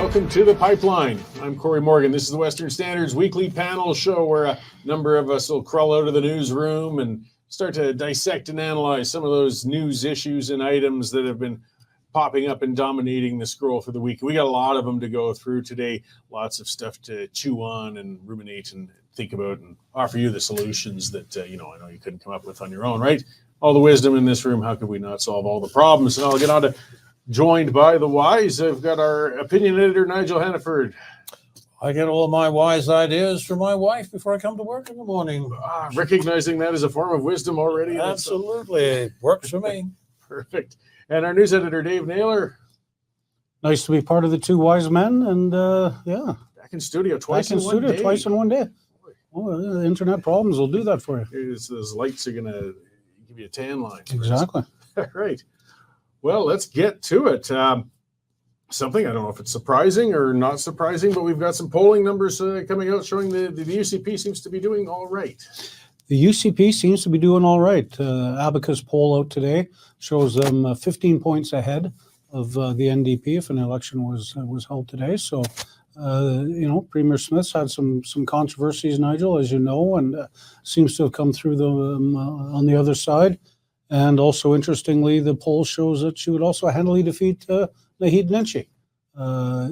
welcome to The Pipeline. I'm Cory Morgan. This is the Western Standard's weekly panel show where a number of us will crawl out of the newsroom and start to dissect and analyze some of those news issues and items that have been popping up and dominating the scroll for the week. We got a lot of them to go through today, lots of stuff to chew on and ruminate and think about and offer you the solutions that, I know you couldn't come up with on your own, right? All the wisdom in this room, how could we not solve all the problems? And I'll get on to joined by the wise. I've got our opinion editor, Nigel Hannaford. I get all my wise ideas from my wife before I come to work in the morning. Recognizing that as a form of wisdom already. Absolutely. It works for me. Perfect. And our news editor, Dave Naylor. Nice to be part of the two wise men. And back in studio twice in one day. Oh, internet problems will do that for you. Those lights are going to give you a tan line. Exactly. All right. Well, let's get to it. Something, I don't know if it's surprising or not surprising, but we've got some polling numbers coming out showing the UCP seems to be doing all right. The UCP seems to be doing all right. Abacus poll out today shows them 15 points ahead of the NDP if an election was held today. So, Premier Smith's had some controversies, Nigel, as you know, and seems to have come through them on the other side. And also, interestingly, the poll shows that she would also handily defeat Naheed Nenshi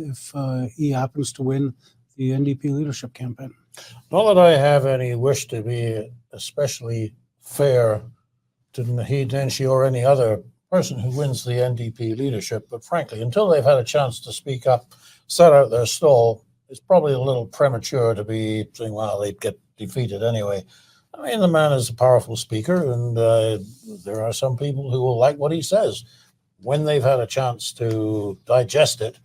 if he happens to win the NDP leadership campaign. Not that I have any wish to be especially fair to Naheed Nenshi or any other person who wins the NDP leadership, but frankly, until they've had a chance to speak up, set out their stall, it's probably a little premature to be saying, well, they'd get defeated anyway. I mean, the man is a powerful speaker, and there are some people who will like what he says when they've had a chance to digest it,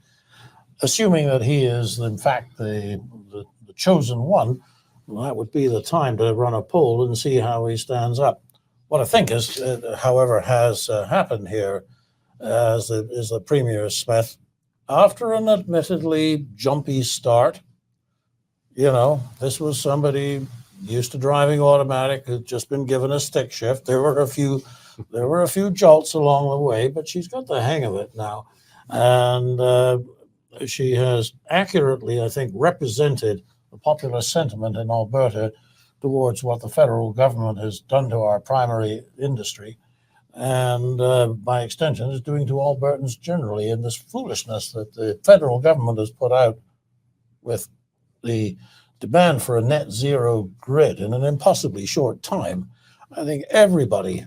assuming that he is, in fact, the chosen one. Well, that would be the time to run a poll and see how he stands up. What I think is, however, has happened here is the Premier Smith, after an admittedly jumpy start, this was somebody used to driving automatic, who'd just been given a stick shift. There were a few jolts along the way, but she's got the hang of it now. And she has accurately, I think, represented the popular sentiment in Alberta towards what the federal government has done to our primary industry, and by extension is doing to Albertans generally, in this foolishness that the federal government has put out with the demand for a net zero grid in an impossibly short time. I think everybody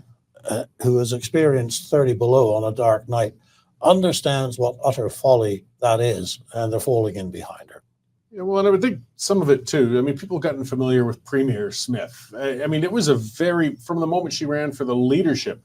who has experienced 30 below on a dark night understands what utter folly that is, and they're falling in behind her. Yeah, well, and I would think some of it too. I mean, people gotten familiar with Premier Smith. I mean, it was from the moment she ran for the leadership,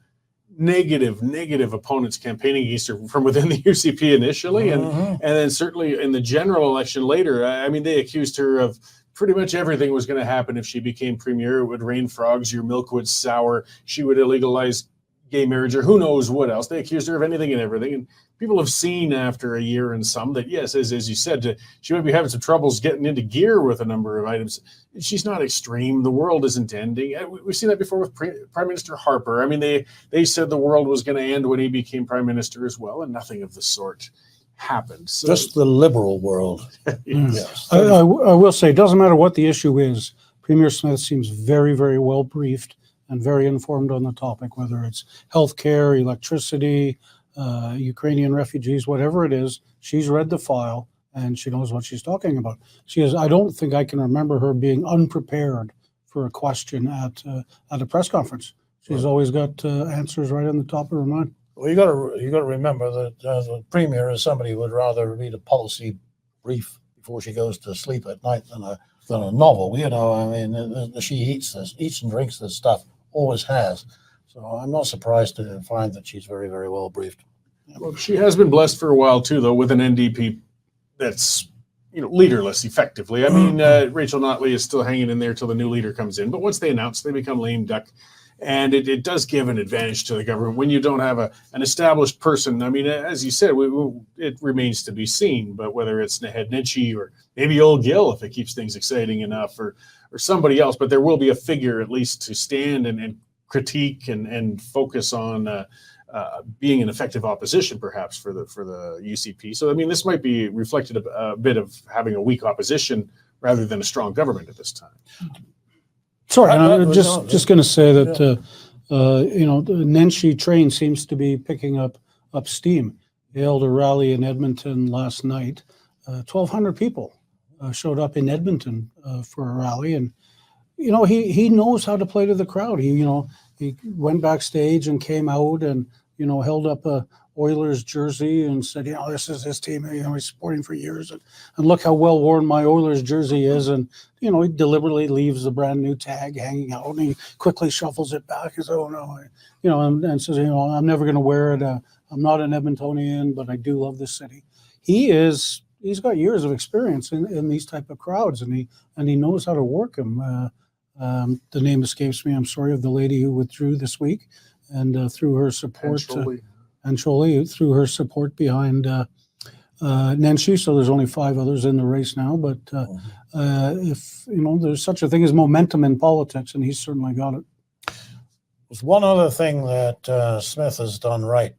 negative opponents campaigning against her from within the UCP initially, and then certainly in the general election later. I mean, they accused her of pretty much everything was going to happen if she became premier. It would rain frogs, your milk would sour, she would illegalize gay marriage, or who knows what else. They accused her of anything and everything. And people have seen after a year and some that, yes, as you said, she might be having some troubles getting into gear with a number of items. She's not extreme. The world isn't ending. We've seen that before with Prime Minister Harper. I mean, they said the world was going to end when he became prime minister as well, and nothing of the sort happened. So, just the liberal world. Yes. I will say, it doesn't matter what the issue is. Premier Smith seems very, very well briefed and very informed on the topic, whether it's healthcare, electricity, Ukrainian refugees, whatever it is. She's read the file and she knows what she's talking about. I don't think I can remember her being unprepared for a question at a press conference. She's always got answers right on the top of her mind. Well, you got to remember that the Premier is somebody who would rather read a policy brief before she goes to sleep at night than a novel. I mean, she eats and drinks this stuff, always has. So I'm not surprised to find that she's very, very well briefed. Well, she has been blessed for a while too, though, with an NDP that's leaderless effectively. I mean, Rachel Notley is still hanging in there till the new leader comes in, but once they announce, they become lame duck. And it does give an advantage to the government when you don't have an established person. I mean, as you said, it remains to be seen, but whether it's Naheed Nenshi or maybe old Gil, if it keeps things exciting enough, or somebody else, but there will be a figure at least to stand and critique and focus on being an effective opposition, perhaps for the UCP. So I mean, this might be reflected a bit of having a weak opposition rather than a strong government at this time. Sorry, I'm just going to say that the Nenshi train seems to be picking up steam. They held a rally in Edmonton last night. 1,200 people showed up in Edmonton for a rally, and he knows how to play to the crowd. He went backstage and came out and held up a Oilers jersey and said, this is his team. He's supporting for years, and look how well worn my Oilers jersey is. And he deliberately leaves the brand new tag hanging out, and he quickly shuffles it back. He says, "Oh no," and says, "I'm never going to wear it. I'm not an Edmontonian, but I do love this city." He's got years of experience in these type of crowds, and he knows how to work them. The name escapes me. I'm sorry, of the lady who withdrew this week, and through her support. And Choli, through her support behind Nenshi. So there's only 5 others in the race now. But if there's such a thing as momentum in politics, and he's certainly got it. There's one other thing that Smith has done right.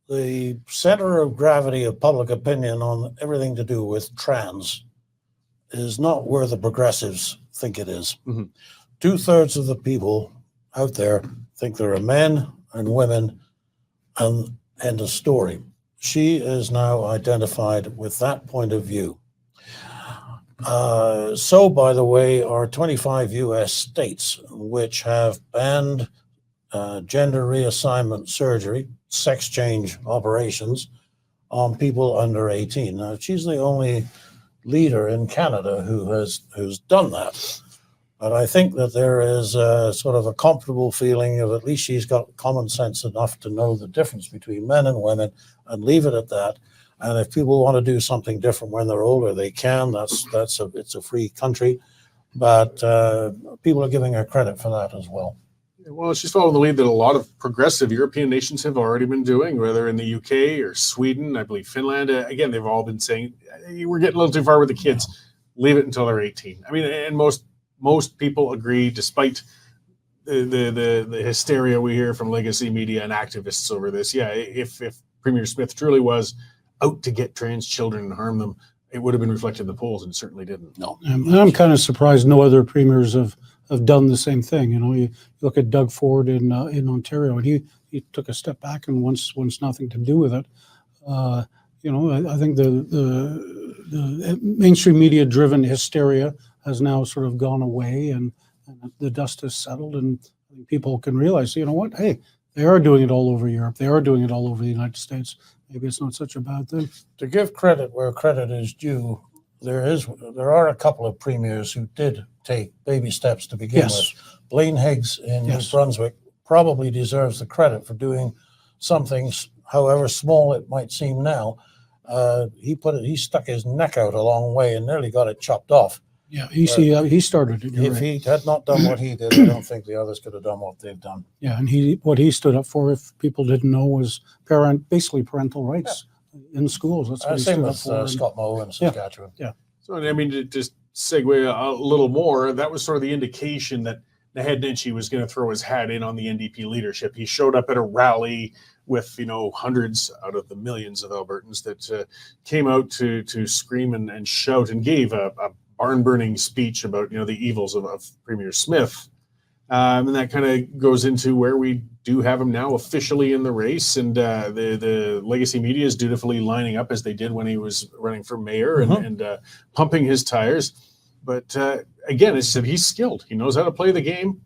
The center of gravity of public opinion on everything to do with trans is not where the progressives think it is. Mm-hmm. 2/3 of the people out there think there are men and women and end of story. She is now identified with that point of view. So, by the way, are 25 U.S. states which have banned gender reassignment surgery, sex change operations on people under 18. Now, she's the only leader in Canada who's done that. But I think that there is sort of a comfortable feeling of at least she's got common sense enough to know the difference between men and women and leave it at that. And if people want to do something different when they're older, they can. It's a free country. But people are giving her credit for that as well. Well, she's following the lead that a lot of progressive European nations have already been doing, whether in the UK or Sweden, I believe Finland. Again, they've all been saying, we're getting a little too far with the kids. Leave it until they're 18. I mean, and most people agree, despite the hysteria we hear from legacy media and activists over this. Yeah, if Premier Smith truly was out to get trans children and harm them, it would have been reflected in the polls, and it certainly didn't. No. And I'm kind of surprised no other premiers have done the same thing. You look at Doug Ford in Ontario, and he took a step back and wants nothing to do with it. I think the mainstream media driven hysteria has now sort of gone away, and the dust has settled, and people can realize, hey, they are doing it all over Europe. They are doing it all over the United States. Maybe it's not such a bad thing. To give credit where credit is due, there are a couple of premiers who did take baby steps to begin with. Blaine Higgs in New Brunswick probably deserves the credit for doing something, however small it might seem now. He stuck his neck out a long way and nearly got it chopped off. Yeah, he started it. If he had not done what he did, I don't think the others could have done what they've done. Yeah, and what he stood up for, if people didn't know, was basically parental rights in schools. That's what he stood up for. Scott Moe in Saskatchewan. Yeah. So, I mean, to just segue a little more, that was sort of the indication that Naheed Nenshi was going to throw his hat in on the NDP leadership. He showed up at a rally with, hundreds out of the millions of Albertans that came out to scream and shout, and gave a barn-burning speech about, the evils of Premier Smith. And that kind of goes into where we do have him now officially in the race, and the legacy media is dutifully lining up as they did when he was running for mayor and pumping his tires. But again, as I said, he's skilled. He knows how to play the game.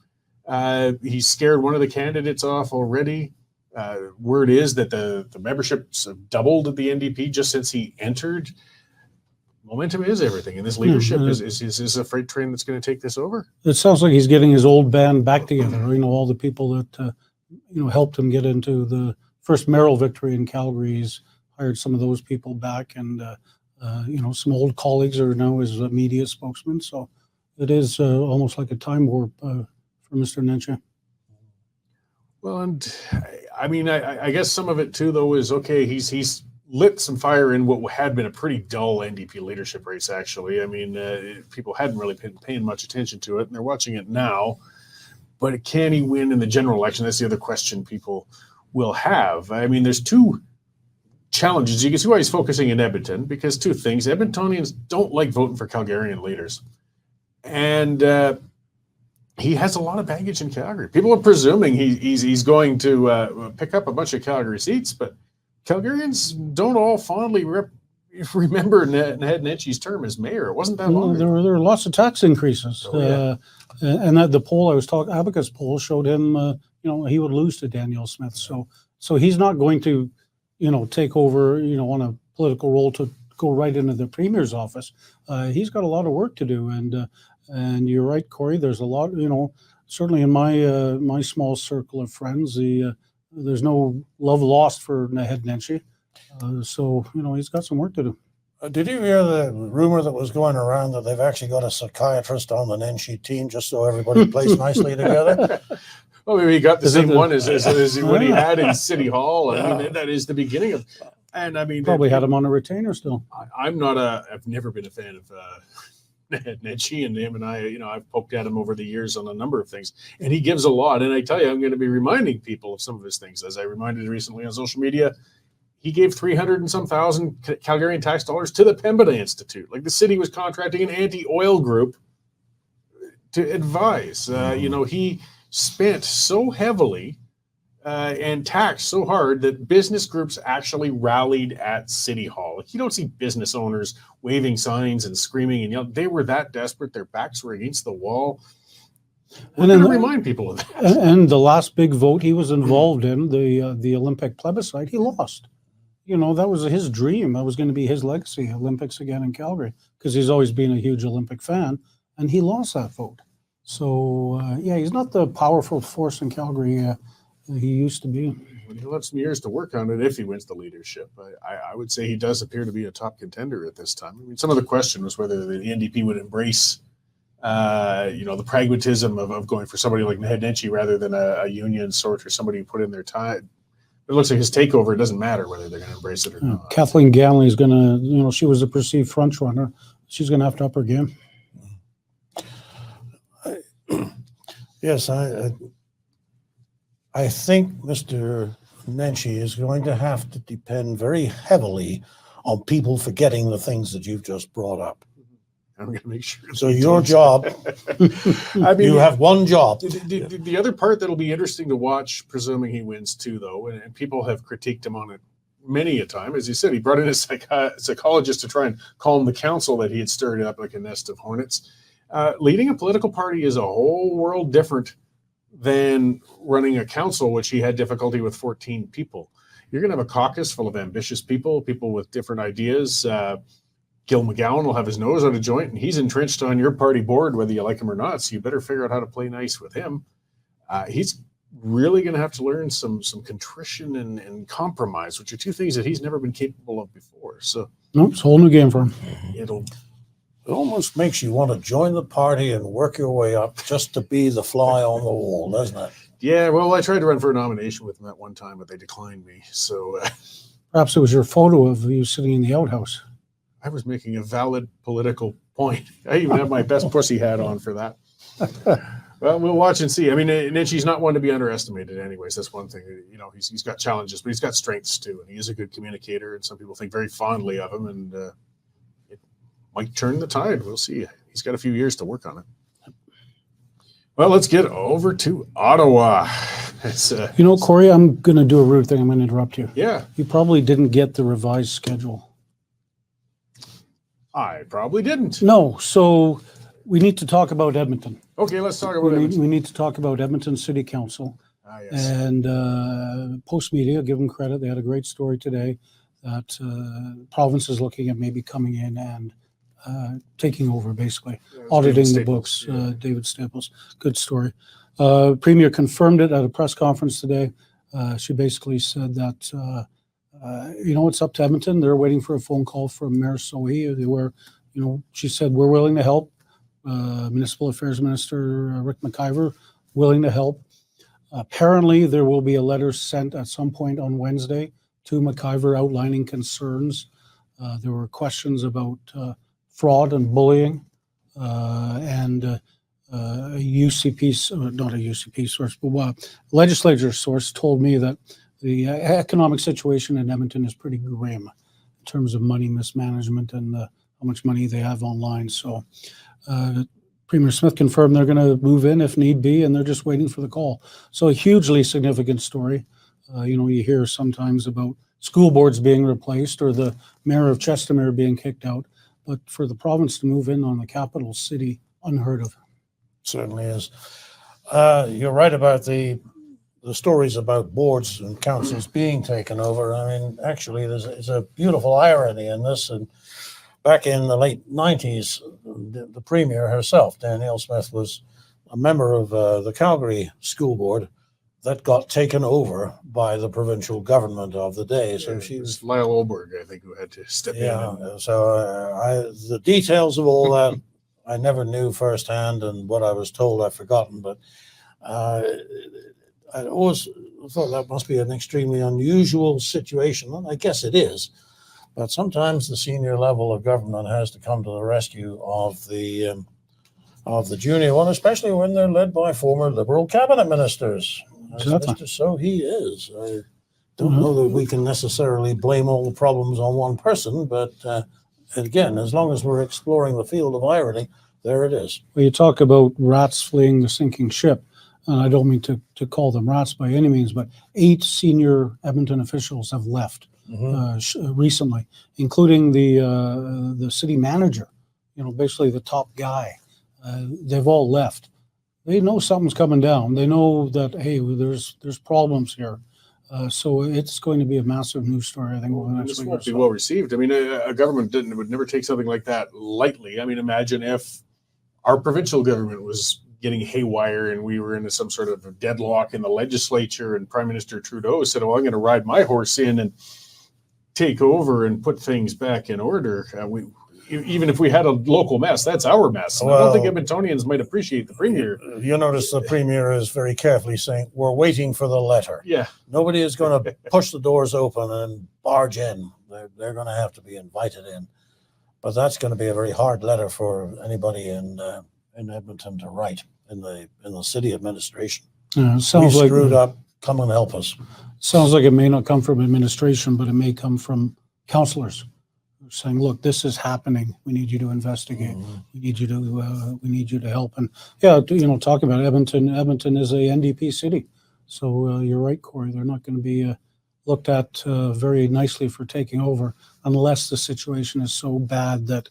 He's scared one of the candidates off already. Word is that the memberships have doubled at the NDP just since he entered. Momentum is everything, and this leadership is a freight train that's going to take this over. It sounds like he's getting his old band back together. All the people that helped him get into the first mayoral victory in Calgary. He's hired some of those people back, and some old colleagues are now his media spokesman. So it is almost like a time warp for Mr. Nenshi. Well, and I mean, I guess some of it too, though, is okay. He's lit some fire in what had been a pretty dull NDP leadership race, actually. I mean, people hadn't really been paying much attention to it, and they're watching it now. But can he win in the general election? That's the other question people will have. I mean, there's two challenges. You can see why he's focusing in Edmonton, because two things. Edmontonians don't like voting for Calgarian leaders. And he has a lot of baggage in Calgary. People are presuming he's going to pick up a bunch of Calgary seats, but Calgarians don't all fondly remember Naheed Nenshi's term as mayor. It wasn't that long ago. There were lots of tax increases. And that the poll I was talking, Abacus poll, showed him, he would lose to Danielle Smith. So he's not going to, take over, on a political role to go right into the premier's office. He's got a lot of work to do. And you're right, Cory, there's a lot, certainly in my small circle of friends, there's no love lost for Naheed Nenshi. So, he's got some work to do. Did you hear the rumor that was going around that they've actually got a psychiatrist on the Nenshi team just so everybody plays nicely together? Well, maybe he got the same one as what he had in City Hall. I mean, that is the beginning of, and I mean, probably had him on a retainer still. I've never been a fan of Naheed Nenshi, and him and I've poked at him over the years on a number of things, and he gives a lot. And I tell you, I'm going to be reminding people of some of his things, as I reminded recently on social media. He gave 300 and some thousand Calgarian tax dollars to the Pembina Institute. Like, the city was contracting an anti-oil group to advise. He spent so heavily and taxed so hard that business groups actually rallied at City Hall. Like, you don't see business owners waving signs and screaming and yelling. They were that desperate. Their backs were against the wall. We're going to remind people of that. And the last big vote he was involved in, the Olympic plebiscite, he lost. That was his dream. That was going to be his legacy, Olympics again in Calgary, because he's always been a huge Olympic fan, and he lost that vote. So, he's not the powerful force in Calgary he used to be. He'll have some years to work on it if he wins the leadership. I would say he does appear to be a top contender at this time. I mean, some of the question was whether the NDP would embrace, the pragmatism of going for somebody like Naheed Nenshi rather than a union sort or somebody who put in their time. It looks like his takeover, it doesn't matter whether they're going to embrace it or not. Kathleen Ganley is going to, she was a perceived front runner. She's going to have to up her game. Yes, I think Mr. Nenshi is going to have to depend very heavily on people forgetting the things that you've just brought up. I'm going to make sure. So your job, you have one job. The other part that'll be interesting to watch, presuming he wins too, though, and people have critiqued him on it many a time, as you said, he brought in a psychologist to try and calm the council that he had stirred up like a nest of hornets. Leading a political party is a whole world different than running a council, which he had difficulty with 14 people. You're going to have a caucus full of ambitious people with different ideas. Gil McGowan will have his nose out of joint, and he's entrenched on your party board, whether you like him or not. So you better figure out how to play nice with him. He's really going to have to learn some contrition and compromise, which are two things that he's never been capable of before. So it's a whole new game for him. It almost makes you want to join the party and work your way up just to be the fly on the wall, doesn't it? Yeah, well, I tried to run for a nomination with them at one time, but they declined me. So perhaps it was your photo of you sitting in the outhouse. I was making a valid political point. I even have my best pussy hat on for that. Well, we'll watch and see. I mean, Nenshi's not one to be underestimated anyways. That's one thing. He's got challenges, but he's got strengths too. And he is a good communicator, and some people think very fondly of him, and it might turn the tide. We'll see. He's got a few years to work on it. Well, let's get over to Ottawa. Cory, I'm going to do a rude thing. I'm going to interrupt you. Yeah. You probably didn't get the revised schedule. I probably didn't. No, so we need to talk about Edmonton. Okay, let's talk about Edmonton. We need to talk about Edmonton City Council. Yes. And Post Media, give them credit. They had a great story today that province is looking at maybe coming in and taking over, basically, auditing the books. David Staples, good story. Premier confirmed it at a press conference today. She basically said that it's up to Edmonton. They're waiting for a phone call from Mayor Sohi. She said, we're willing to help. Municipal Affairs Minister Rick McIver, willing to help. Apparently, there will be a letter sent at some point on Wednesday to McIver outlining concerns. There were questions about fraud and bullying, and a UCP, not a UCP source, but a legislature source told me that the economic situation in Edmonton is pretty grim in terms of money mismanagement and how much money they have online. So Premier Smith confirmed they're going to move in if need be, and they're just waiting for the call. So a hugely significant story. You hear sometimes about school boards being replaced or the mayor of Chestermere being kicked out, but for the province to move in on the capital city, unheard of. Certainly is. You're right about the stories about boards and councils being taken over. I mean, actually, there's a beautiful irony in this. And back in the late 90s, the premier herself, Danielle Smith, was a member of the Calgary school board that got taken over by the provincial government of the day. So she was Lyle Olberg, I think, who had to step in. So the details of all that I never knew firsthand, and what I was told I've forgotten. But I always thought that must be an extremely unusual situation, and I guess it is. But sometimes the senior level of government has to come to the rescue of the junior one, especially when they're led by former Liberal cabinet ministers. Exactly. So he is. I don't know that we can necessarily blame all the problems on one person, but again, as long as we're exploring the field of irony, there it is. Well, you talk about rats fleeing the sinking ship, and I don't mean to call them rats by any means, but 8 senior Edmonton officials have left recently, including the city manager, basically the top guy. They've all left. They know something's coming down. They know that, hey, there's problems here. So it's going to be a massive news story, I think, over the next This week. won't be well received. I mean, a government would never take something like that lightly. I mean, imagine if our provincial government was getting haywire and we were into some sort of a deadlock in the legislature, and Prime Minister Trudeau said, well, I'm going to ride my horse in and take over and put things back in order. Even if we had a local mess, that's our mess. And I don't think Edmontonians might appreciate the premier. You notice the premier is very carefully saying, we're waiting for the letter. Yeah. Nobody is going to push the doors open and barge in. They're going to have to be invited in. But that's going to be a very hard letter for anybody in Edmonton to write in the city administration. Sounds we like screwed up. Come and help us. Sounds like it may not come from administration, but it may come from councillors saying, "Look, this is happening. We need you to investigate. We need you to help." And yeah, talk about Edmonton. Edmonton is a NDP city, so you're right, Cory. They're not going to be looked at very nicely for taking over unless the situation is so bad that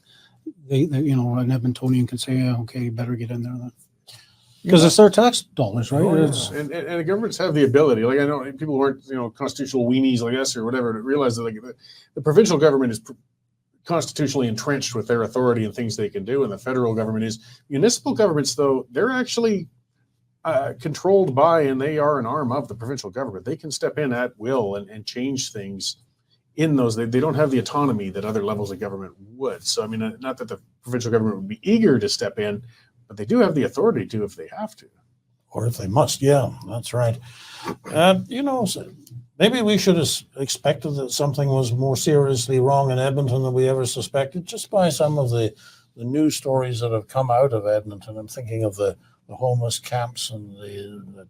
they an Edmontonian can say, "Yeah, okay, you better get in there then." Because it's their tax dollars, right? And the governments have the ability. Like, I know people who aren't, constitutional weenies like us or whatever, to realize that the provincial government is constitutionally entrenched with their authority and things they can do, and the federal government is. Municipal governments, though, they're actually controlled by, and they are an arm of the provincial government. They can step in at will and change things in those. They don't have the autonomy that other levels of government would. So, I mean, not that the provincial government would be eager to step in, but they do have the authority to if they have to. Or if they must, yeah, that's right. Maybe we should have expected that something was more seriously wrong in Edmonton than we ever suspected, just by some of the news stories that have come out of Edmonton. I'm thinking of the homeless camps and the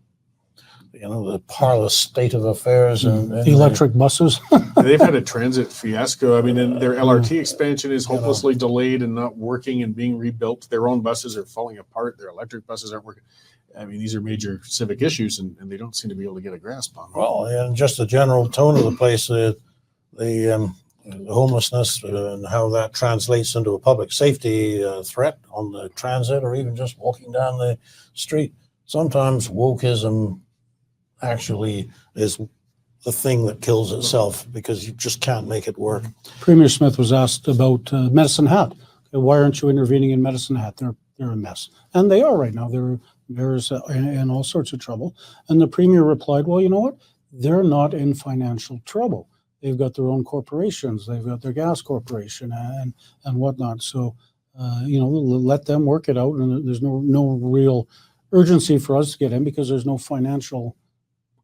parlous state of affairs and the electric buses. They've had a transit fiasco. I mean, and their LRT expansion is hopelessly delayed and not working and being rebuilt. Their own buses are falling apart. Their electric buses aren't working. I mean, these are major civic issues, and they don't seem to be able to get a grasp on them. Well, and just the general tone of the place, the homelessness and how that translates into a public safety threat on the transit or even just walking down the street. Sometimes wokeism actually is the thing that kills itself because you just can't make it work. Premier Smith was asked about Medicine Hat. Why aren't you intervening in Medicine Hat? They're a mess, and they are right now. They're in all sorts of trouble. And the premier replied, "Well, you know what? They're not in financial trouble. They've got their own corporations. They've got their gas corporation and whatnot. So, let them work it out. And there's no real urgency for us to get in because there's no financial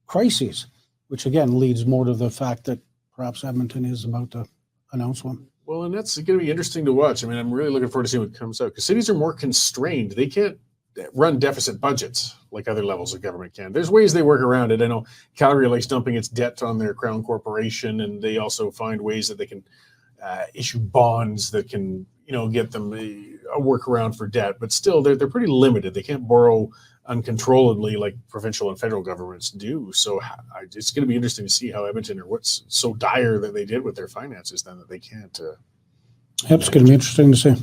crises," which again leads more to the fact that perhaps Edmonton is about to announce one. Well, and that's going to be interesting to watch. I mean, I'm really looking forward to seeing what comes out because cities are more constrained. They can't run deficit budgets like other levels of government can. There's ways they work around it. I know Calgary likes dumping its debt on their Crown Corporation, and they also find ways that they can issue bonds that can, get them a workaround for debt. But still, they're pretty limited. They can't borrow uncontrollably like provincial and federal governments do. So it's going to be interesting to see how Edmonton, or what's so dire that they did with their finances then that they can't. Yep, it's going to be interesting to see.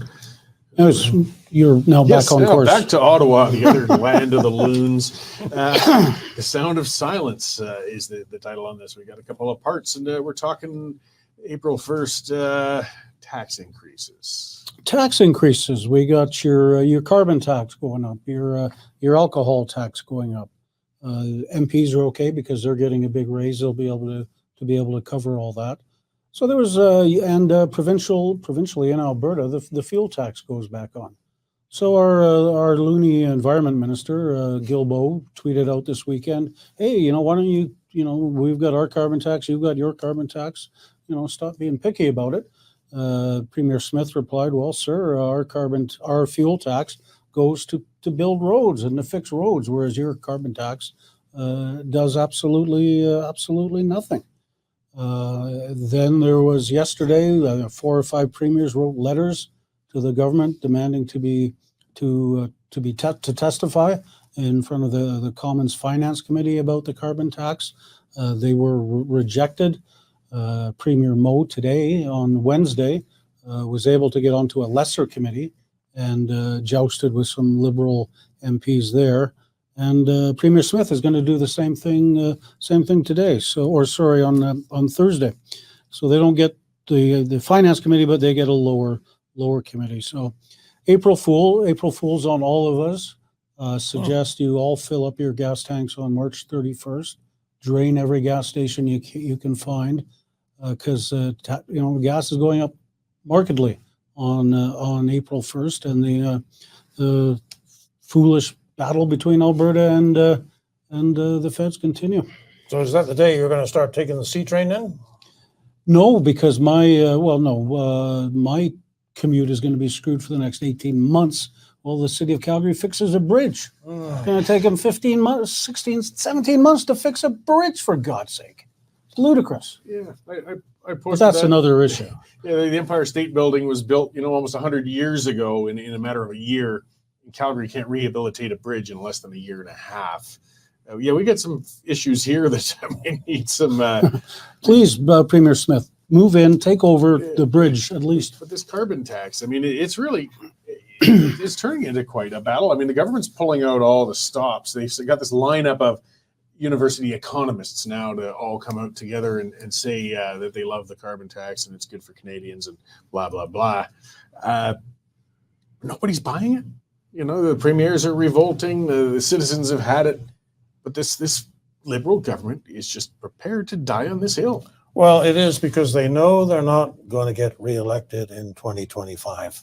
You're now back on course. Back to Ottawa, the other land of the loons. The Sound of Silence is the title on this. We got a couple of parts, and we're talking April 1st tax increases. Tax increases. We got your carbon tax going up, your alcohol tax going up. MPs are okay because they're getting a big raise. They'll be able to cover all that. So there was provincially in Alberta, the fuel tax goes back on. So our loony environment minister, Guilbeault, tweeted out this weekend, hey, why don't you, we've got our carbon tax, you've got your carbon tax, stop being picky about it. Premier Smith replied, well, sir, our fuel tax goes to build roads and to fix roads, whereas your carbon tax does absolutely nothing. Then there was yesterday, 4 or 5 premiers wrote letters to the government demanding to testify in front of the Commons Finance Committee about the carbon tax. They were rejected. Premier Moe today on Wednesday was able to get onto a lesser committee and jousted with some Liberal MPs there. And Premier Smith is going to do the same thing today. On Thursday. So they don't get the Finance Committee, but they get a lower committee. So April Fool's on all of us. Suggest you all fill up your gas tanks on March 31st. Drain every gas station you can find, because gas is going up markedly on April 1st, and the foolish battle between Alberta and the feds continue. So is that the day you're going to start taking the C train in? No, because my commute is going to be screwed for the next 18 months while the city of Calgary fixes a bridge. It's going to take them 15 months, 16, 17 months to fix a bridge, for God's sake. It's ludicrous. Yeah, I posted but that's another issue. Yeah, the Empire State Building was built, almost 100 years ago in a matter of a year. Calgary can't rehabilitate a bridge in less than a year and a half. We got some issues here that we need some. Please, Premier Smith, move in, take over the bridge at least. But this carbon tax, it's really, it's turning into quite a battle. The government's pulling out all the stops. They've got this lineup of university economists now to all come out together and say that they love the carbon tax and it's good for Canadians and blah, blah, blah. Nobody's buying it. The premiers are revolting. The citizens have had it. But this Liberal government is just prepared to die on this hill. Well, it is, because they know they're not going to get reelected in 2025.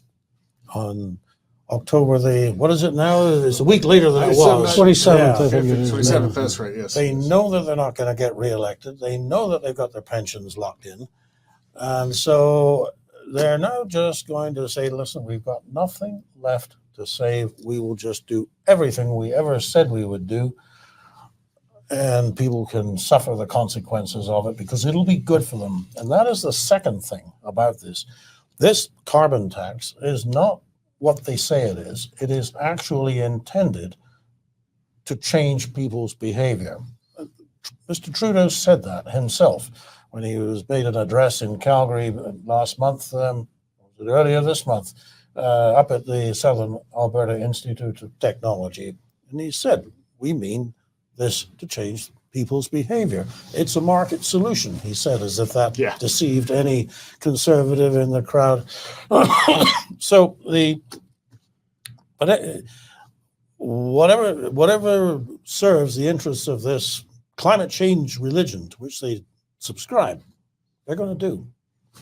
On October what is it now? It's a week later than it was. 27th, I think it is. 27th, that's right, yes. They know that they're not going to get reelected. They know that they've got their pensions locked in. And so they're now just going to say, listen, we've got nothing left to save. We will just do everything we ever said we would do. And people can suffer the consequences of it because it'll be good for them. And that is the second thing about this. This carbon tax is not what they say it is. It is actually intended to change people's behavior. Mr. Trudeau said that himself when he made an address in Calgary last month, earlier this month, up at the Southern Alberta Institute of Technology. And he said, we mean this to change people's behavior. It's a market solution, he said, as if that deceived any conservative in the crowd. So whatever serves the interests of this climate change religion to which they subscribe, they're going to do.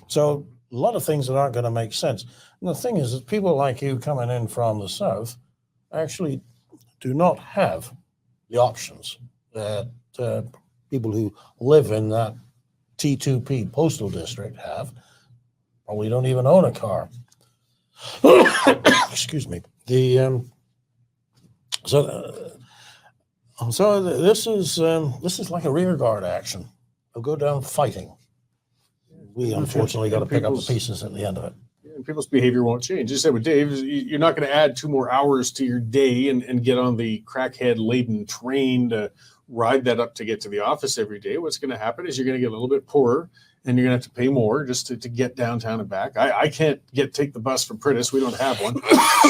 So a lot of things that aren't going to make sense. And the thing is that people like you coming in from the South actually do not have the options that people who live in that T2P postal district have. Probably don't even own a car. Excuse me. So this is like a rearguard action. They'll go down fighting. We unfortunately got to pick up the pieces at the end of it. And people's behavior won't change. Just said with Dave, you're not going to add 2 more hours to your day and get on the crackhead laden train to ride that up to get to the office every day. What's going to happen is you're going to get a little bit poorer, and you're going to have to pay more just to get downtown and back. I can't take the bus from Prentice. We don't have one.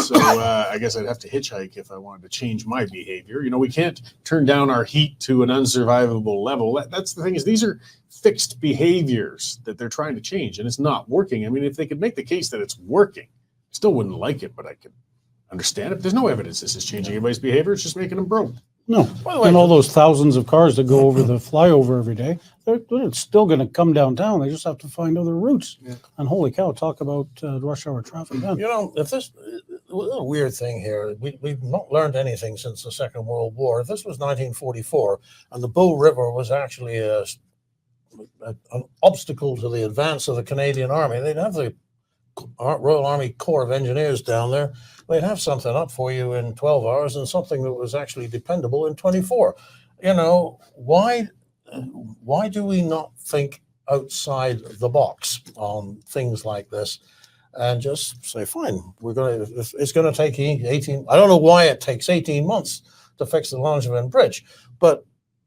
So I guess I'd have to hitchhike if I wanted to change my behavior. You know, we can't turn down our heat to an unsurvivable level. That's the thing, is these are fixed behaviors that they're trying to change, and it's not working. I mean, if they could make the case that it's working, I still wouldn't like it, but I could understand it. There's no evidence this is changing anybody's behavior. It's just making them broke. No, and all those thousands of cars that go over the flyover every day, they're still going to come downtown. They just have to find other routes. Yeah. And holy cow, talk about rush hour traffic. You know, if this a weird thing here, we've not learned anything since the Second World War. If this was 1944 and the Bow River was actually an obstacle to the advance of the Canadian Army, they'd have the Royal Army Corps of Engineers down there. They'd have something up for you in 12 hours and something that was actually dependable in 24. You know, why do we not think outside the box on things like this and just say, fine, it's going to take 18, I don't know why it takes 18 months to fix the Langevin Bridge, but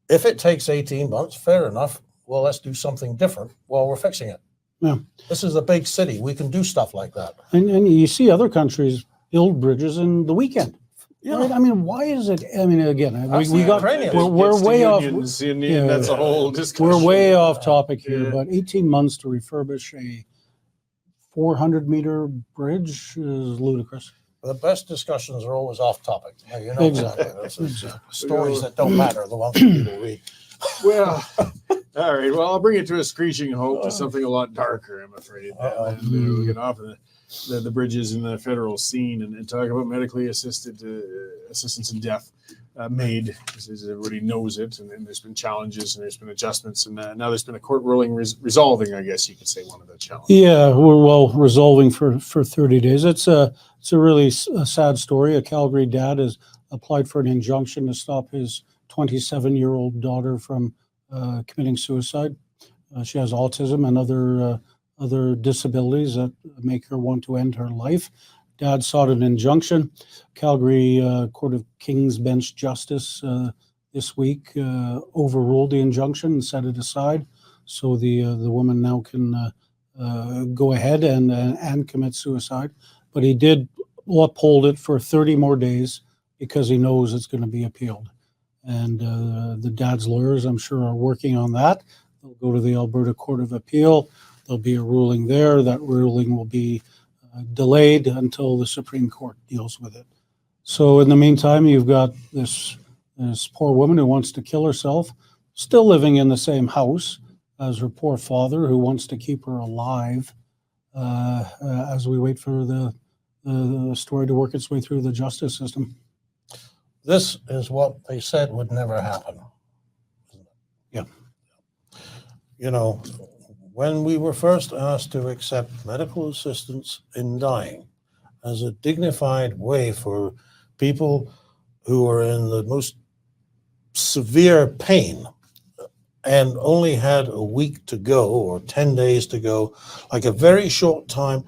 if it takes 18 months, fair enough. Well, let's do something different while we're fixing it. Yeah. This is a big city. We can do stuff like that. And you see other countries build bridges in the weekend. Yeah. Right? I mean, why is it? I mean, again, we're way off. That's a whole discussion. We're way off topic here, but 18 months to refurbish a 400-meter bridge is ludicrous. The best discussions are always off topic. You know, exactly. Stories that don't matter, the ones that people read. Well, all right. Well, I'll bring it to a screeching halt to something a lot darker, I'm afraid. We'll get off of the bridges in the federal scene and talk about medically assisted assistance in death. MAiD, as everybody knows it, and there's been challenges and there's been adjustments, and now there's been a court ruling resolving, I guess you could say, one of the challenges. Yeah, we're resolving for 30 days. It's a really sad story. A Calgary dad has applied for an injunction to stop his 27-year-old daughter from committing suicide. She has autism and other disabilities that make her want to end her life. Dad sought an injunction. Calgary Court of King's Bench Justice this week overruled the injunction and set it aside. So the woman now can go ahead and commit suicide. But he did uphold it for 30 more days because he knows it's going to be appealed. And the dad's lawyers, I'm sure, are working on that. They'll go to the Alberta Court of Appeal. There'll be a ruling there. That ruling will be delayed until the Supreme Court deals with it. So in the meantime, you've got this poor woman who wants to kill herself, still living in the same house as her poor father, who wants to keep her alive as we wait for the story to work its way through the justice system. This is what they said would never happen. Yeah. You know, when we were first asked to accept medical assistance in dying as a dignified way for people who are in the most severe pain and only had a week to go or 10 days to go, like a very short time,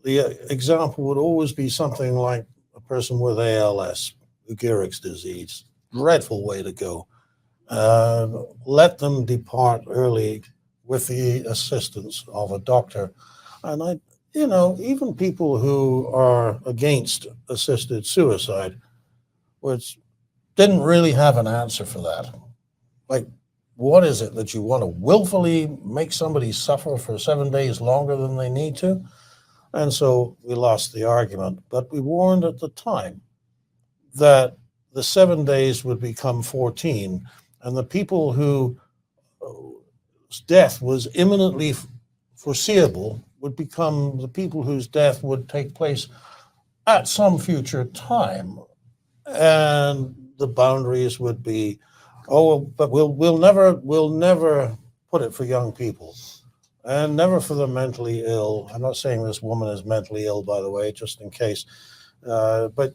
the example would always be something like a person with ALS, Lou Gehrig's disease, dreadful way to go. Let them depart early with the assistance of a doctor. And even people who are against assisted suicide, which didn't really have an answer for that. Like, what is it that you want to willfully make somebody suffer for 7 days longer than they need to? And so we lost the argument, but we warned at the time that the 7 days would become 14, and the people whose death was imminently foreseeable would become the people whose death would take place at some future time. And the boundaries would be, but we'll never put it for young people, and never for the mentally ill. I'm not saying this woman is mentally ill, by the way, just in case. But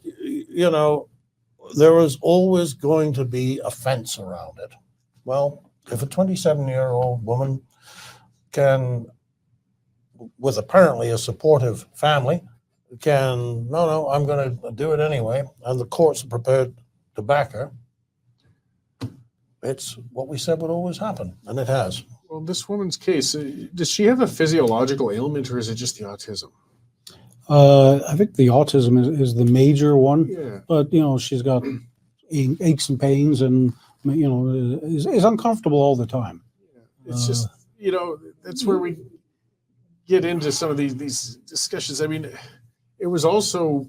there was always going to be a fence around it. Well, if a 27-year-old woman can, with apparently a supportive family, no, I'm going to do it anyway, and the courts are prepared to back her, it's what we said would always happen, and it has. Well, this woman's case, does she have a physiological ailment, or is it just the autism? I think the autism is the major one, Yeah. but she's got aches and pains, and is uncomfortable all the time. It's just that's where we get into some of these discussions. I mean, it was also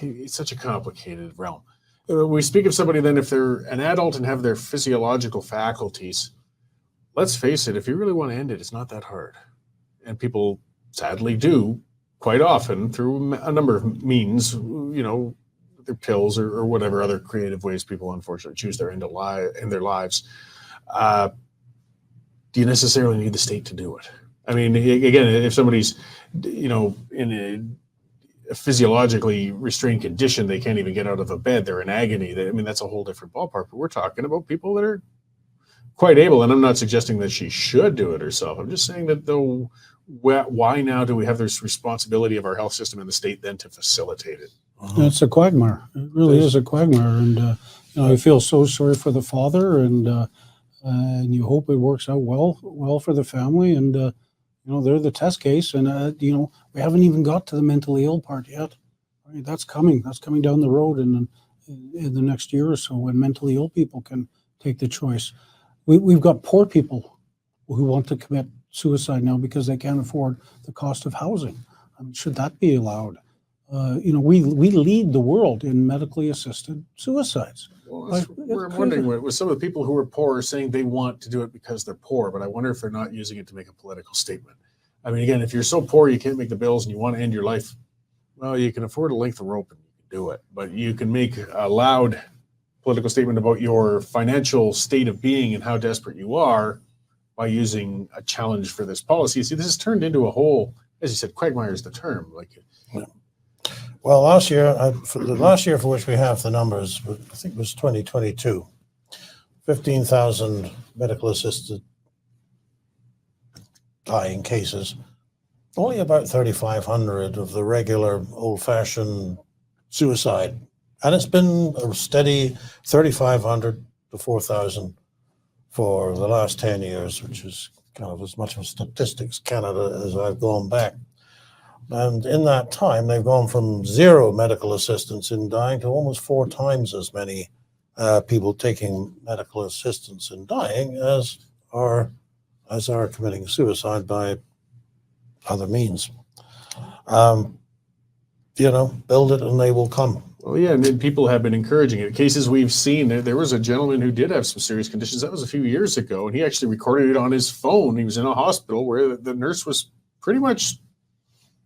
it's such a complicated realm. We speak of somebody then if they're an adult and have their physiological faculties. Let's face it, if you really want to end it, it's not that hard, and people sadly do quite often through a number of means. Their pills or whatever other creative ways people unfortunately choose their end in their lives. Do you necessarily need the state to do it? I mean, again, if somebody's, in a physiologically restrained condition, they can't even get out of a bed, they're in agony. That's a whole different ballpark. But we're talking about people that are quite able, and I'm not suggesting that she should do it herself. I'm just saying that though, why now do we have this responsibility of our health system in the state then to facilitate it? It's a quagmire. It really is a quagmire, and I feel so sorry for the father, and you hope it works out well for the family, and they're the test case, and we haven't even got to the mentally ill part yet. Right? That's coming down the road in the next year or so, when mentally ill people can take the choice. We've got poor people who want to commit suicide now because they can't afford the cost of housing. Should that be allowed? We lead the world in medically assisted suicides. Well, I'm wondering with some of the people who are poor are saying they want to do it because they're poor, but I wonder if they're not using it to make a political statement. I mean, again, if you're so poor you can't make the bills and you want to end your life, well, you can afford a length of rope and you can do it, but you can make a loud political statement about your financial state of being and how desperate you are by using a challenge for this policy. See, this has turned into a whole, as you said, quagmire is the term. Well, last year, for the last year for which we have the numbers, I think it was 2022, 15,000 medical assisted dying cases. Only about 3,500 of the regular old-fashioned suicide. And it's been a steady 3,500 to 4,000 for the last 10 years, which is kind of as much of Statistics Canada as I've gone back. And in that time, they've gone from 0 medical assistance in dying to almost 4 times as many people taking medical assistance in dying as are committing suicide by other means. Build it and they will come. Well, yeah, and then people have been encouraging it. Cases we've seen, there was a gentleman who did have some serious conditions. That was a few years ago, and he actually recorded it on his phone. He was in a hospital where the nurse was pretty much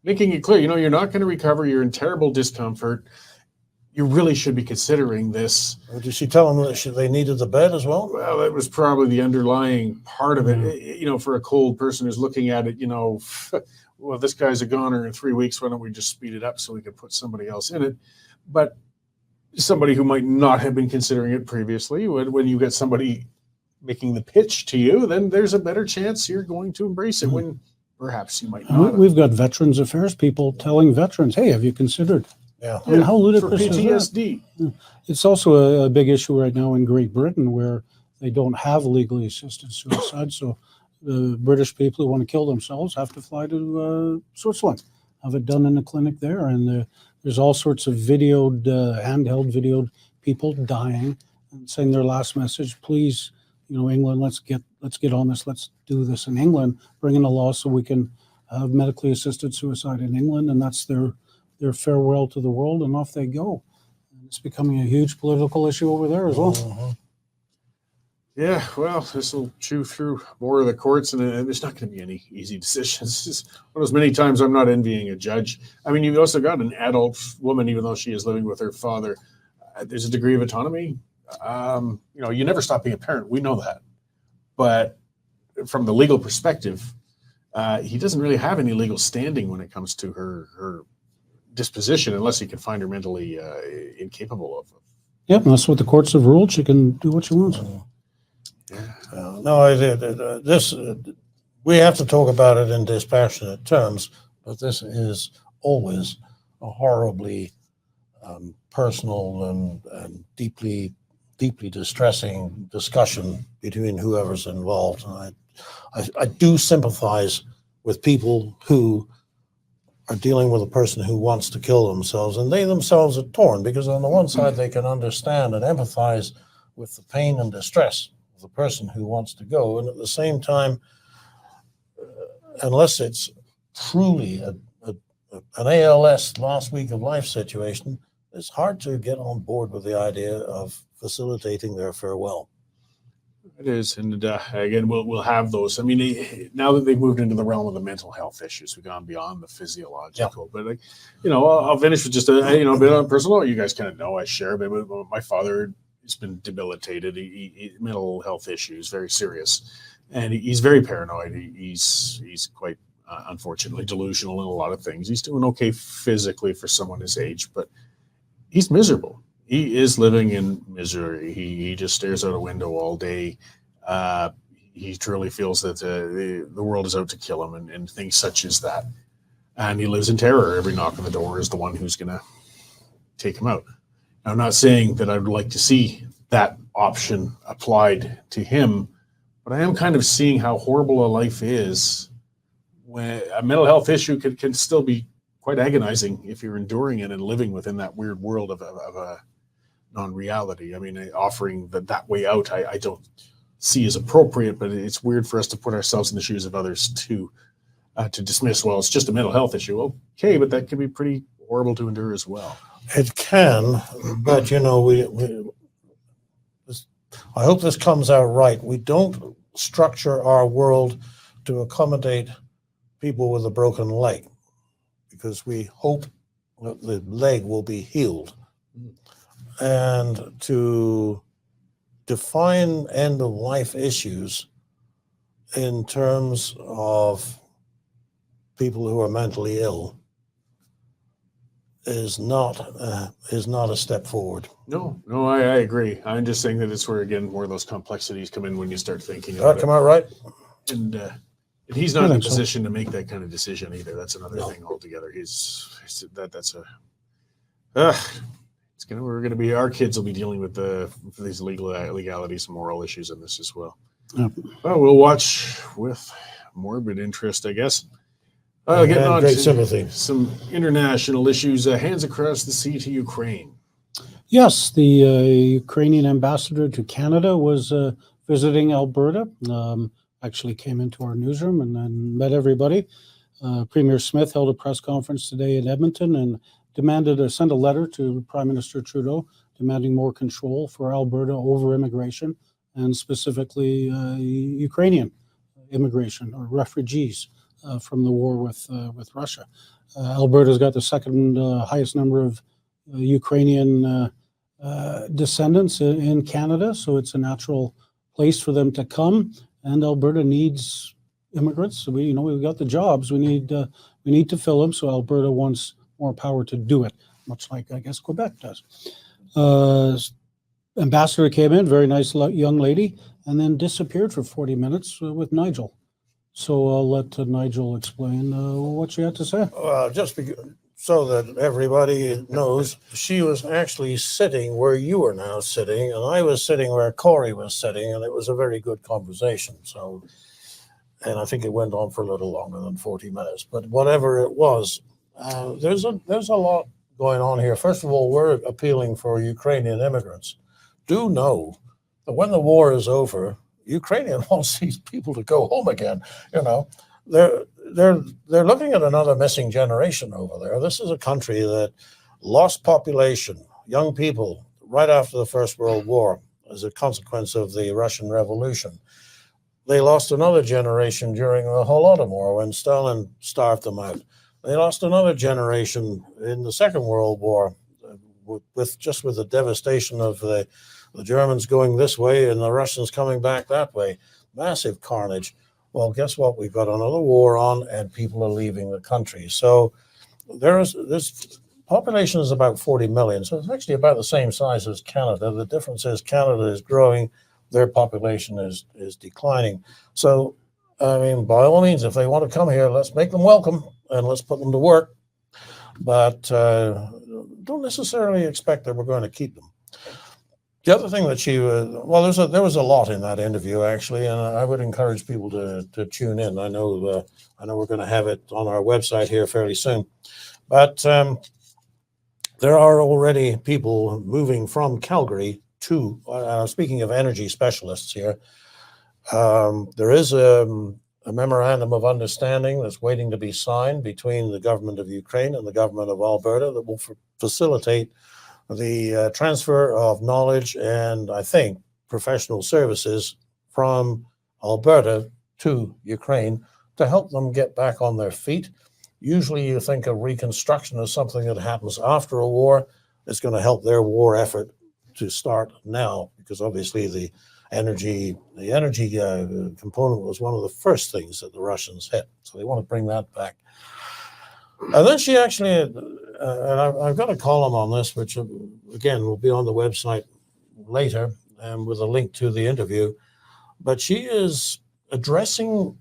making it clear, you're not going to recover. You're in terrible discomfort. You really should be considering this. Did she tell them that they needed the bed as well? Well, that was probably the underlying part of it. For a cold person who's looking at it, well, this guy's a goner in 3 weeks. Why don't we just speed it up so we can put somebody else in it? But somebody who might not have been considering it previously, when you get somebody making the pitch to you, then there's a better chance you're going to embrace it when perhaps you might not. We've got Veterans Affairs people telling veterans, hey, have you considered? Yeah. How ludicrous for is PTSD. that? It's also a big issue right now in Great Britain where they don't have legally assisted suicide. So the British people who want to kill themselves have to fly to Switzerland, have it done in a clinic there. And there's all sorts of videoed, handheld videoed people dying and saying their last message, please, England, let's get on this. Let's do this in England, bring in a law so we can have medically assisted suicide in England. And that's their farewell to the world, and off they go. And it's becoming a huge political issue over there as well. Mm-hmm. Yeah, well, this will chew through more of the courts, and there's not going to be any easy decisions. It's one of those many times I'm not envying a judge. I mean, you've also got an adult woman, even though she is living with her father. There's a degree of autonomy. You never stop being a parent. We know that. But from the legal perspective, he doesn't really have any legal standing when it comes to her disposition, unless he can find her mentally incapable of Yep, and that's what the courts have ruled. She can do what she wants. No, this we have to talk about it in dispassionate terms, but this is always a horribly personal and deeply distressing discussion between whoever's involved. And I do sympathize with people who are dealing with a person who wants to kill themselves, and they themselves are torn, because on the one side they can understand and empathize with the pain and distress of the person who wants to go, and at the same time, unless it's truly an ALS last week of life situation, it's hard to get on board with the idea of facilitating their farewell. It is, and again, we'll have those. I mean, now that they've moved into the realm of the mental health issues, we've gone beyond the physiological. Yeah. But like, I'll finish with just a bit on personal. You guys kind of know I share a bit. My father has been debilitated. He mental health issues, very serious, and he's very paranoid. He's quite unfortunately delusional in a lot of things. He's doing okay physically for someone his age, but he's miserable. He is living in misery. He just stares out a window all day. He truly feels that the world is out to kill him and things such as that. And he lives in terror. Every knock on the door is the one who's going to take him out. Now, I'm not saying that I would like to see that option applied to him, but I am kind of seeing how horrible a life is when a mental health issue can still be quite agonizing if you're enduring it and living within that weird world of a non-reality. I mean, offering that way out, I don't see as appropriate, but it's weird for us to put ourselves in the shoes of others to dismiss, well, it's just a mental health issue. Okay, but that can be pretty horrible to endure as well. It can, but I hope this comes out right. We don't structure our world to accommodate people with a broken leg, because we hope that the leg will be healed. And to define end-of-life issues in terms of people who are mentally ill is not a step forward. No, I agree. I'm just saying that it's where those complexities come in when you start thinking about it. Come out right? And he's not in a position to make that kind of decision either. That's another thing altogether. We're going to be, our kids will be dealing with these legalities and moral issues in this as well. Yep. Well, we'll watch with morbid interest, I guess. Getting on great to sympathy. Some international issues. Hands across the sea to Ukraine. Yes, the Ukrainian ambassador to Canada was visiting Alberta. Actually came into our newsroom and then met everybody. Premier Smith held a press conference today in Edmonton and sent a letter to Prime Minister Trudeau demanding more control for Alberta over immigration, and specifically Ukrainian immigration or refugees from the war with Russia. Alberta's got the second highest number of Ukrainian descendants in Canada, so it's a natural place for them to come. And Alberta needs immigrants. So we've got the jobs. We need to fill them. So Alberta wants more power to do it, much like I guess Quebec does. Ambassador came in, very nice young lady, and then disappeared for 40 minutes with Nigel. So I'll let Nigel explain what she had to say. So that everybody knows, she was actually sitting where you are now sitting, and I was sitting where Cory was sitting, and it was a very good conversation. So, and I think it went on for a little longer than 40 minutes. But whatever it was, there's a lot going on here. First of all, we're appealing for Ukrainian immigrants. Do know that when the war is over, Ukrainian wants these people to go home again. They're looking at another missing generation over there. This is a country that lost population, young people, right after the First World War as a consequence of the Russian Revolution. They lost another generation during the Holodomor when Stalin starved them out. They lost another generation in the Second World War with the devastation of the Germans going this way and the Russians coming back that way. Massive carnage. Well, guess what? We've got another war on, and people are leaving the country. So there's population is about 40 million, so it's actually about the same size as Canada. The difference is Canada is growing, their population is declining. So, I mean, by all means, if they want to come here, let's make them welcome and let's put them to work. But don't necessarily expect that we're going to keep them. The other thing that she well, there was a lot in that interview actually, and I would encourage people to tune in. I know we're going to have it on our website here fairly soon, but there are already people moving from Calgary to. Speaking of energy specialists here, there is a memorandum of understanding that's waiting to be signed between the government of Ukraine and the government of Alberta that will facilitate the transfer of knowledge and, I think, professional services from Alberta to Ukraine to help them get back on their feet. Usually you think of reconstruction as something that happens after a war. It's going to help their war effort to start now, because obviously the energy component was one of the first things that the Russians hit. So they want to bring that back. And then she actually, and I've got a column on this, which again will be on the website later, and with a link to the interview. But she is addressing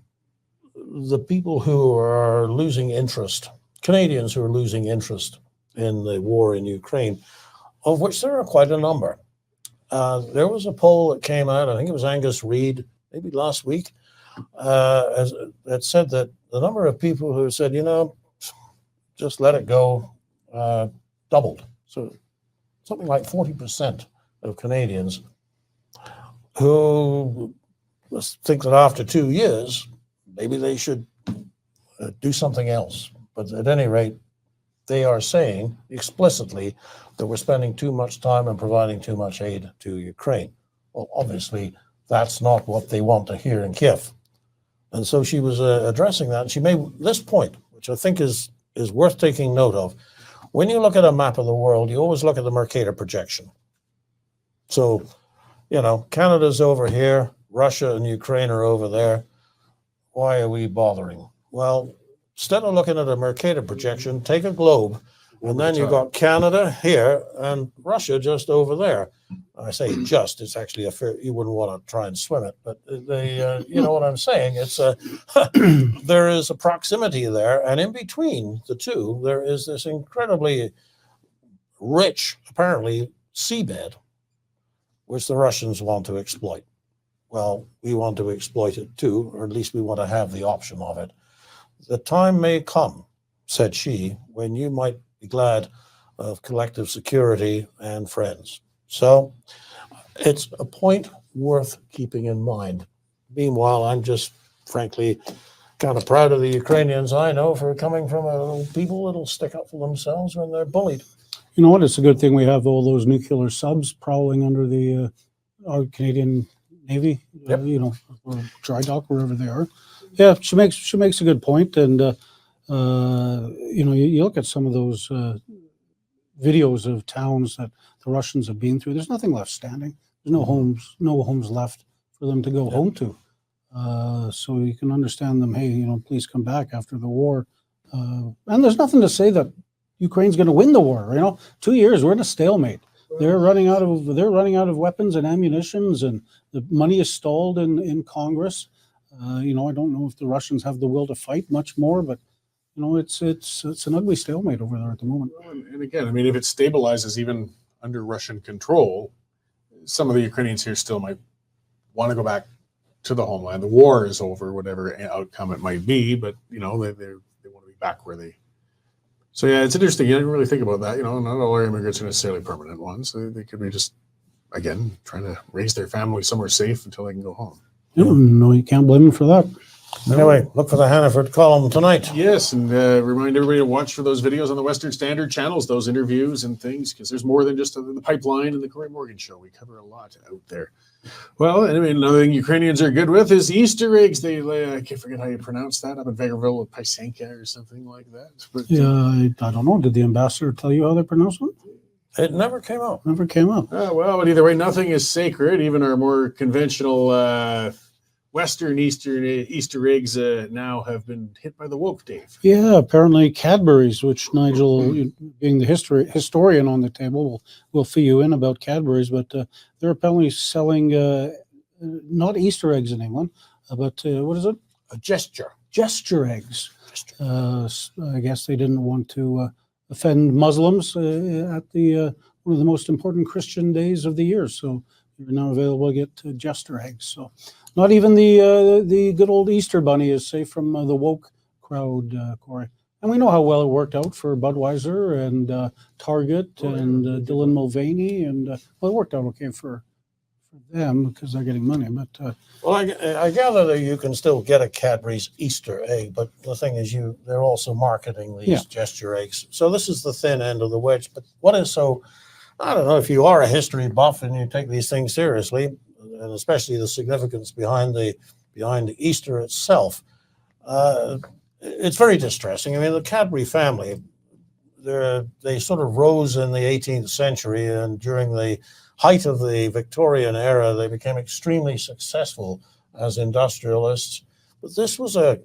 the people who are losing interest, Canadians who are losing interest in the war in Ukraine, of which there are quite a number. There was a poll that came out, I think it was Angus Reid, maybe last week, that said that the number of people who said, just let it go, doubled. So something like 40% of Canadians who think that after 2 years, maybe they should do something else. But at any rate, they are saying explicitly that we're spending too much time and providing too much aid to Ukraine. Well, obviously, that's not what they want to hear in Kiev. And so she was addressing that. And she made this point, which I think is worth taking note of. When you look at a map of the world, you always look at the Mercator projection. So, Canada's over here, Russia and Ukraine are over there. Why are we bothering? Well, instead of looking at a Mercator projection, take a globe, and then you've got Canada here and Russia just over there. I say just, it's actually you wouldn't want to try and swim it, but you know what I'm saying? It's there is a proximity there, and in between the two, there is this incredibly rich, apparently, seabed, which the Russians want to exploit. Well, we want to exploit it too, or at least we want to have the option of it. The time may come, said she, when you might be glad of collective security and friends. So it's a point worth keeping in mind. Meanwhile, I'm just frankly kind of proud of the Ukrainians I know for coming from people that'll stick up for themselves when they're bullied. You know what? It's a good thing we have all those nuclear subs prowling under the our Canadian Navy, Yep. Or dry dock, wherever they are. Yeah, she makes a good point, and you look at some of those videos of towns that the Russians have been through. There's nothing left standing. There's no homes left for them to go home to. So you can understand them. Hey, please come back after the war. And there's nothing to say that Ukraine's going to win the war. 2 years, we're in a stalemate. They're running out of weapons and ammunitions, and the money is stalled in Congress. I don't know if the Russians have the will to fight much more, but it's an ugly stalemate over there at the moment. And again, I mean, if it stabilizes even under Russian control, some of the Ukrainians here still might want to go back to the homeland. The war is over, whatever outcome it might be, but they want to be back where they. So yeah, it's interesting. You didn't really think about that. Not all our immigrants are necessarily permanent ones. They could be just, again, trying to raise their family somewhere safe until they can go home. No, you can't blame them for that. Anyway, look for the Hannaford column tonight. Yes, and remind everybody to watch for those videos on the Western Standard channels, those interviews and things, because there's more than just the pipeline and the Cory Morgan show. We cover a lot out there. Well, anyway, another thing Ukrainians are good with is Easter eggs. They I can't forget how you pronounce that up in Vegreville, Pysanka or something like that. But, I don't know. Did the ambassador tell you how they pronounce it? It never came out. Never came up. well, but either way, nothing is sacred. Even our more conventional Western Easter eggs now have been hit by the woke, Dave. Yeah, apparently Cadbury's, which Nigel, being the historian on the table, will fill you in about Cadbury's, but they're apparently selling not Easter eggs in England, but what is it? A gesture. Gesture eggs. I guess they didn't want to offend Muslims at the one of the most important Christian days of the year. So you're now available to get gesture eggs. So not even the good old Easter bunny is safe from the woke crowd, Corey. And we know how well it worked out for Budweiser and Target and Dylan Mulvaney, and well, it worked out okay for them because they're getting money. But well, I gather that you can still get a Cadbury's Easter egg, but the thing is, they're also marketing these gesture eggs. So this is the thin end of the wedge. But what is so? I don't know, if you are a history buff and you take these things seriously, and especially the significance behind the Easter itself, it's very distressing. I mean, the Cadbury family, they sort of rose in the 18th century, and during the height of the Victorian era, they became extremely successful as industrialists. But this was a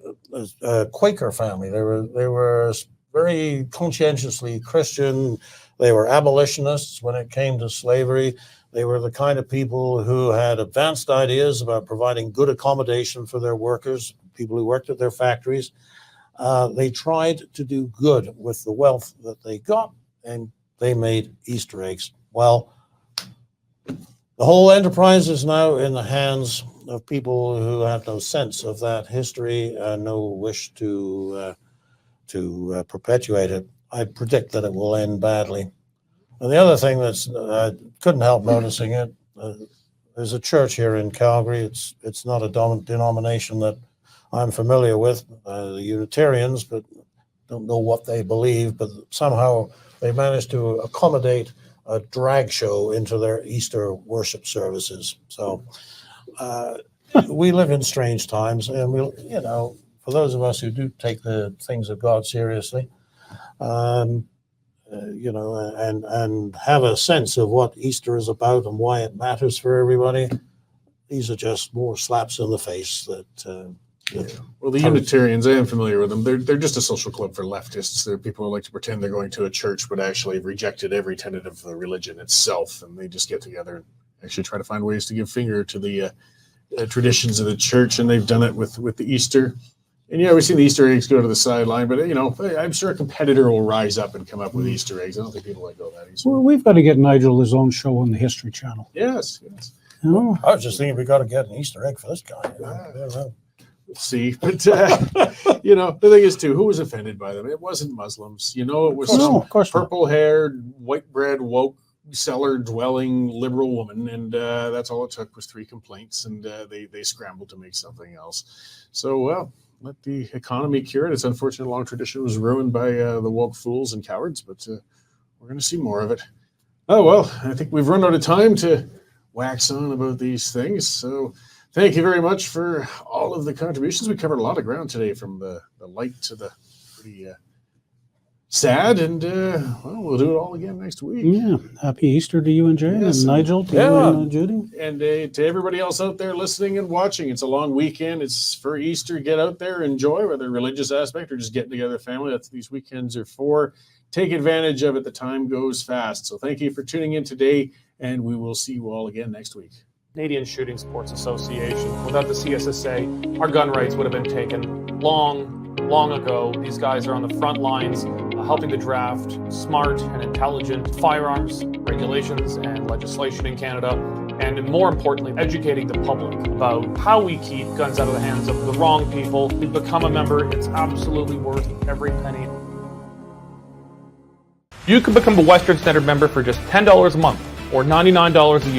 Quaker family. They were very conscientiously Christian. They were abolitionists when it came to slavery. They were the kind of people who had advanced ideas about providing good accommodation for their workers, people who worked at their factories. They tried to do good with the wealth that they got, and they made Easter eggs. Well, the whole enterprise is now in the hands of people who have no sense of that history and no wish to perpetuate it. I predict that it will end badly. And the other thing that's I couldn't help noticing it. There's a church here in Calgary. It's not a denomination that I'm familiar with, the Unitarians, but don't know what they believe. But somehow they managed to accommodate a drag show into their Easter worship services. So we live in strange times, and for those of us who do take the things of God seriously, and have a sense of what Easter is about and why it matters for everybody, these are just more slaps in the face that. Well, the Unitarians, I am familiar with them. They're just a social club for leftists. They're people who like to pretend they're going to a church, but actually have rejected every tenet of the religion itself, and they just get together and actually try to find ways to give finger to the traditions of the church, and they've done it with the Easter. And we've seen the Easter eggs go to the sideline, but I'm sure a competitor will rise up and come up with Easter eggs. I don't think people like go that easy. Well, we've got to get Nigel his own show on the History Channel. Yes. I was just thinking we got to get an Easter egg for this guy. We'll see, but the thing is too, who was offended by them? It wasn't Muslims. It was some purple-haired, white bread, woke, cellar-dwelling liberal woman, and that's all it took was 3 complaints, and they scrambled to make something else. So, let the economy cure it. It's unfortunate long tradition was ruined by the woke fools and cowards, but we're going to see more of it. Oh, well, I think we've run out of time to wax on about these things. So thank you very much for all of the contributions. We covered a lot of ground today, from the light to the pretty sad, and we'll do it all again next week. Yeah, happy Easter to you and Jay, and Nigel, to you and Judy. And to everybody else out there listening and watching, it's a long weekend. It's for Easter. Get out there, enjoy, whether religious aspect or just getting together family. That's what these weekends are for. Take advantage of it. The time goes fast. So thank you for tuning in today, and we will see you all again next week. Canadian Shooting Sports Association. Without the CSSA, our gun rights would have been taken long ago. These guys are on the front lines helping to draft smart and intelligent firearms regulations and legislation in Canada, and more importantly, educating the public about how we keep guns out of the hands of the wrong people. To become a member, it's absolutely worth every penny. You can become a Western Standard member for just $10 a month or $99 a year.